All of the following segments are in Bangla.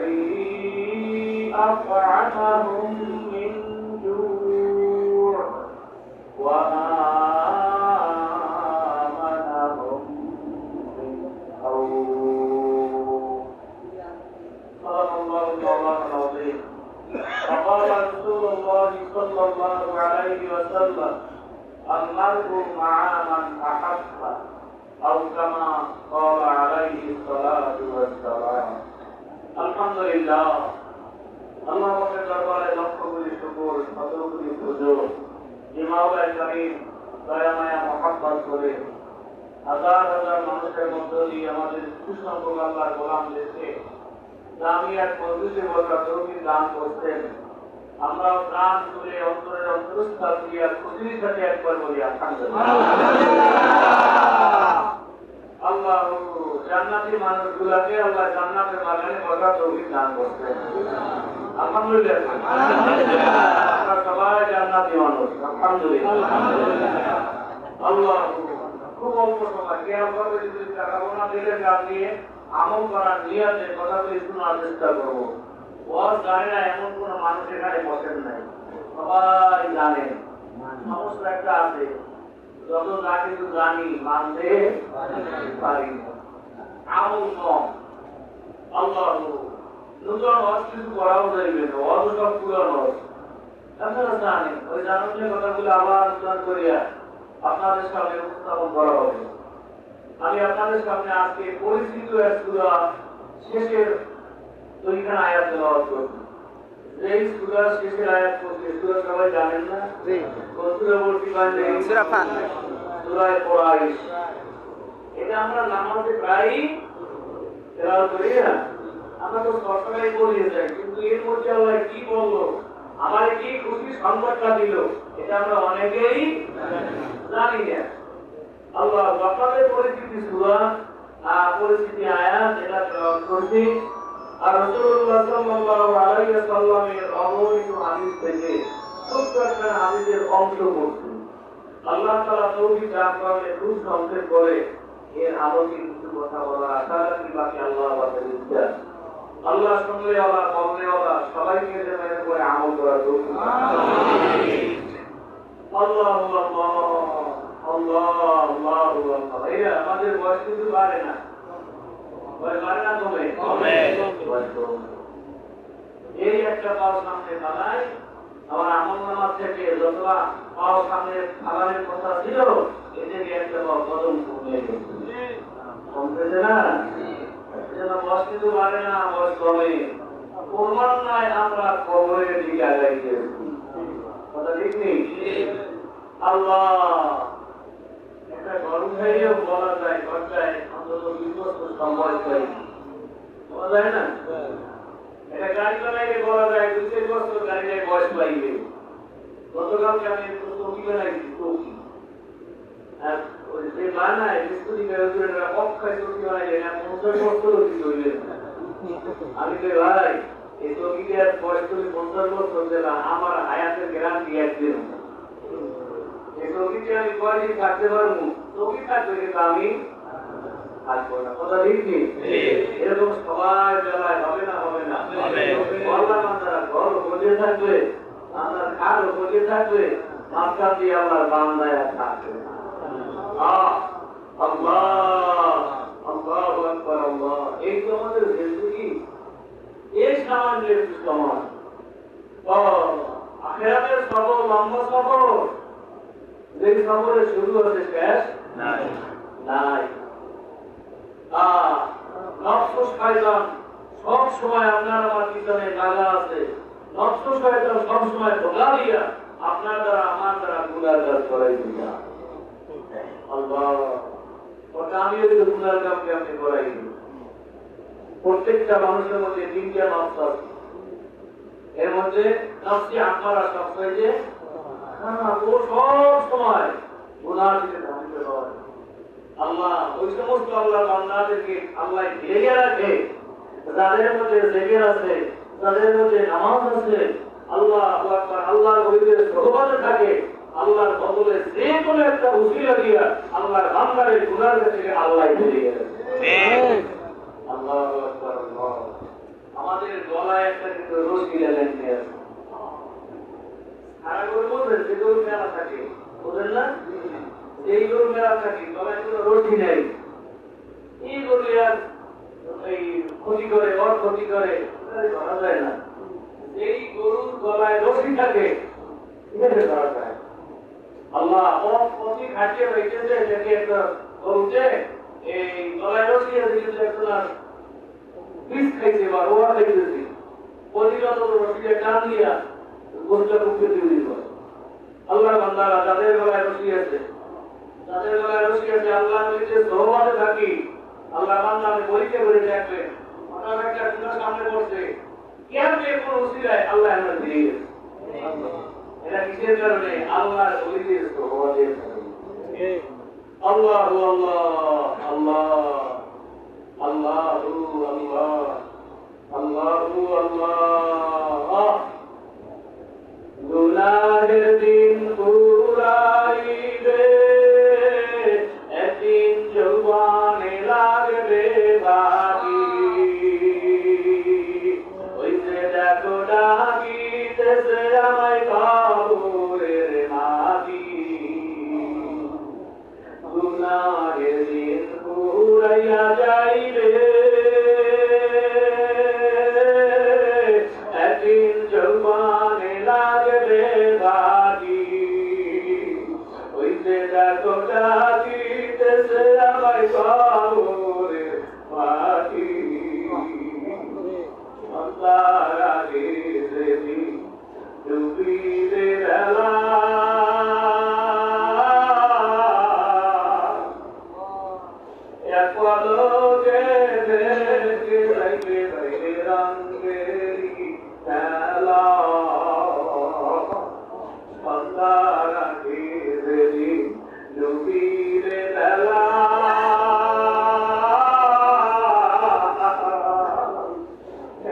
الذي أطعمهم من جوع وآمنهم من خوف. صدق الله مولانا العظيم. وقال رسول الله صلى الله عليه وسلم: المرء مع من أحب، أو كما قال عليه الصلاة والسلام. আলহামদুলিল্লাহ, আল্লাহ পাকের দরবারে লক্ষ কোটি শুকর, শত কোটি পুজো, যে মাওলানা কারীম দয়া মায়া মহব্বত করে হাজার হাজার মানুষের মধ্য দিয়ে আমাদের সুসংখ্যক আল্লাহর গোলামদেরকে জামিয়াত মজলিসে বসার তৌফিক দান করতেন। আমরাও প্রাণ তুলে অন্তরের অন্তরস্থল দিয়ে খুশির সাথে একবার বলি আলহামদুলিল্লাহ। আল্লাহ জান্নাতি মানুষগুলোকে আল্লাহ জান্নাতের বাগানে বসার তৌফিক দান করতেন। আলহামদুলিল্লাহ, আমরা সবাই জান্নাতি মানুষ। আলহামদুলিল্লাহ। আল্লাহ খুব অল্প সময় কেয়ার করবে, যদি টাকা গোনা দিলে কাজ নিয়ে আমল করার নিয়তে কথাগুলি শোনার চেষ্টা করবো। ওয়াজ জানে না এমন কোন মানুষ এখানে বসেন নাই, সবাই জানেন। সমস্যা একটা আছে, যত যা কিছু জানি মানতে পারি না, আমল কম। আল্লাহ নতুন ওয়াজ কিছু করাও যাইবে না, ওয়াজ সব পুরানো। আপনারা জানেন, ওই জানুনের কথাগুলো আবার আলোচনা করিয়া আপনাদের সামনে উপস্থাপন করা হবে। আমি আপনাদের সামনে আজকে পরিচিত এক সূরা শেষের দুইখানা আয়াত তেলাওয়াত করছি। এই সূরা শেষের আয়াত পড়ছি, সূরা সবাই জানেন না? কোন সূরা বলতে পারেন? সূরা ফাতিহা, সূরা কুরাইশ। এটা আমরা নামাজে প্রায়ই তেলাওয়াত করি না, আমরা তো সবসময় পড়িয়ে যাই, কিন্তু এর মধ্যে আল্লাহ কি বললো, আমার কি খুশি সংবাদটা দিল, এটা আমরা অনেকেই জানি না। আল্লাহ আপনাদের পরিচিতি সূরা পরিচিতি আয়াত এটা তেলাওয়াত করছি। আর রাসূলুল্লাহ সাল্লাল্লাহু আলাইহি ওয়াসাল্লামের অবহিত হাদিস থেকে ছোট্ট একটা হাদিসের অংশ পড়ছি। আল্লাহ তাআলা তৌফিক দান করলে খুব সংক্ষেপ করে এর আলোকে কিছু কথা বলার আশা রাখি। বাকি আল্লাহ আমাদের ইচ্ছা। আল্লাহ শুনলে আল্লাহ বললে আল্লাহ সবাইকে যেন এর করে আমল করার তৌফিক দান করেন। আল্লাহু আল্লাহ, আল্লাহ আল্লাহ আল্লাহ। এরা আমাদের বয়স কিন্তু বাড়ে না, এই একটা পাও সামনে দাঁড়ায়, আমার আমল নামাজ থেকে যতটা পাও সামনে ফালানোর কথা ছিল, এদিকে একটা পাও কদম কমে কমতেছে না। বয়স কিন্তু বাড়ে না, বয়স কমে। প্রমাণ নাই আমরা কবরের দিকে আগাইতে, কথা ঠিক নেই। আল্লাহ একটা গরম হয়েও বলা যায়, ঘরটায় অন্তত ২০ বছর সম্বয় পাই, বলা যায় না? একটা গাড়ি বানাইলে বলা যায় ২-৩ বছর গাড়িটায় বয়স পাইবে। গতকালকে আমি চৌকি বানাইছি, চৌকি। আর যে বানায় মিস্ত্রি অক্ষয় চৌকি বানাইলেন, ৫০ বছরও কি হইলেন। আমি কই ভাই, এই চৌকিটার বয়স তুমি ৫০ বছর দিলা, আমার হায়াতের গ্যারান্টি একদিন। এই চৌকিতে আমি কয়দিন থাকতে পারবো, চৌকি থাকবে কিন্তু আমি থাকবো না, কথা ঠিক নেই। এরকম সবাই বেলায় হবে না, হবে না? আল্লাহ বান্দারা ঘর বসে থাকবে, আপনার খাট বসে থাকবে, মাঝখান দিয়ে আল্লাহ বান্দায় থাকবে। আল্লাহ আল্লাহু আকবার, আল্লাহ। এই তো আমাদের জিন্দেগি, এই সামান্য সমান। আখিরাতের সফর লম্বা সফর, যে সফরে শুরু হতে শেষ নাই। নফস শয়তান সব সময় আপনার আমার পিছনে লাগা আছে। নফস শয়তান সব সময় ধোঁকা দিয়া আপনার দ্বারা আমার দ্বারা গুনাহগার করাই দিয়া। আল্লাহ, ওটা আমিও তো গুনাহর কামকে আপনি করাই দিই। প্রত্যেকটা মানুষের মধ্যে ৩টা নফস আছে। এর মধ্যে নফসি আম্মারা সব হয়েছে, ও সব সময় গুনাহর দিকে ধাবিত হয়। আল্লাহ ওই সমস্ত আল্লাহ বান্দাদেরকে আল্লাহ ঘিরে রাখে, যাদের মধ্যে জিকির আছে, যাদের মধ্যে নামাজ আছে। আল্লাহ আকবার, আল্লাহর ওলিদের সহবাদে থাকে। আল্লাহর বদলে যে কোনো একটা উসিলা দিয়া আল্লাহর বান্দারের গুনাহ থেকে আল্লাহ ফিরিয়ে দেয়। আর এই ক্ষতি করে ওর ক্ষতি করে করা যায় না। এই গরুর গলায় রশি থাকে এটাকে ধরা যায়। আল্লাহ অতি খাটিয়ে রেখেছে সেটি একটা গরুতে এই গলায় রশি আছে কিন্তু এখন আর বিষ খাইছে বা রোয়া খাইতেছে প্রতিরত রশিকে টান দিয়া গরুটা মুখে দিয়ে দিল। আল্লাহ বান্দারা যাদের গলায় রশি আছে আল্লাহ নিজে দরবারে থাকি আল্লাহ বান্দা আমি পরীক্ষা করে দেখবে হঠাৎ একটা গুনাহ সামনে পড়ছে কেমনে কোন উসিলায় আল্লাহ আমরা দিয়ে গেছে। এটা কিসের কারণে? আল্লাহর ওলিদের দরবারের কারণে। আল্লাহু আল্লাহ আল্লাহ আল্লাহু আল্লাহ আল্লাহু আল্লাহ। গুনাহের দিন পুরাইবে একদিন যৌবনে লাগবে ভাগি ওইসে দেখো ডাকিতেছে আমায় কবরের মাটি। গুনাহের দিন পুরাইয়া যাইবে একদিন যৌবনে লাগবে ভাগি ওইসে দেখো ডাকিতেছে আমায় কবরের মাটি। আল্লাহর আগে যেদিন ডুবিবে বেলা এক পলকে দেখে যাইবে বাইরে রঙেরি খেলা। আল্লাহর আগে যেদিন ডুবিবে বেলা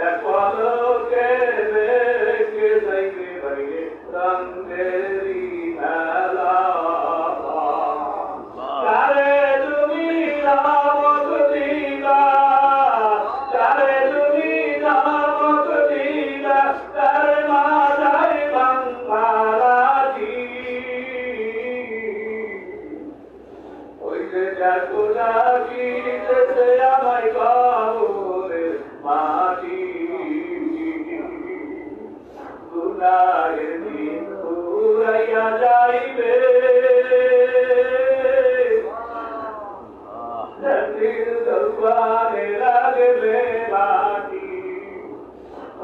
এক পলকে দেখে যাইবে বাইরে রঙেরি খেলা। কারে তুমি নামক দিলা কারে তুমি নামক দিলা কারে মাথায় বাংলাটি ওই যে দেখো ডাকিতেছে আমায় কবরের মাটি। গুনাহের দিন পুরাইয়া যাইবে একদিন যৌবনে লাগবে মাটি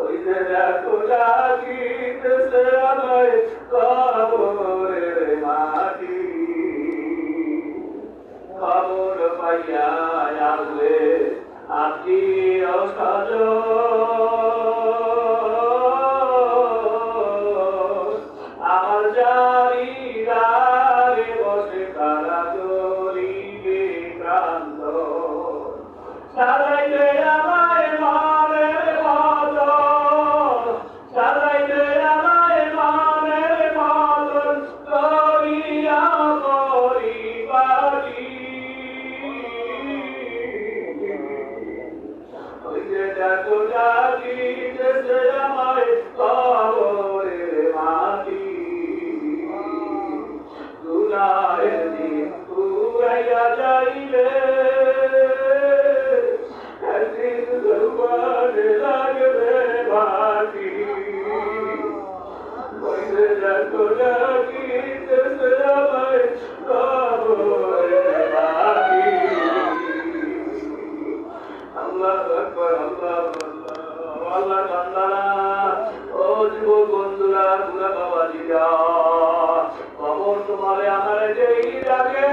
ওই যে দেখো ডাকিতেছে আমায় কবরের মাটি। খবর পাইয়া আসলে আত্মীয় স্বজন আমার জারিদারে বসে তারা চলিবে ক্রান্ত সাজাইবে আমায় মানের মতন সাজাইবে আমায় মানের মতন করিয়া পরিবারি ওই যে দেখো ডাকিতেছে আমায় কবরের মাটি। গুনাহের দিন পুরাইয়া যাইবে একদিন যৌবনে লাগবে ভাটি ওই যে দেখো ডাকিতেছে আমায় কবরের মাটি। আল্লাহু আকবার আল্লাহু আল্লাহ। আল্লাহ বান্দারা ও যুবক বন্ধুরা বুড়া বাবাজিরা কবর তোমারে আমারে যেই ডাকে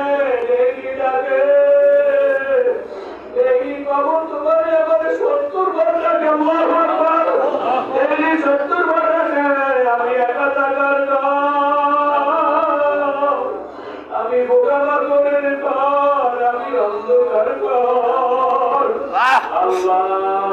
এই কবর তোমারে আমারে 70 বার ডাকে। আল্লাহু আকবার। এই 70 বার ডাকে আমি একা থাকার আমি বোকা বাগরের ঘর আমি অন্ধকার ঘর। আল্লাহ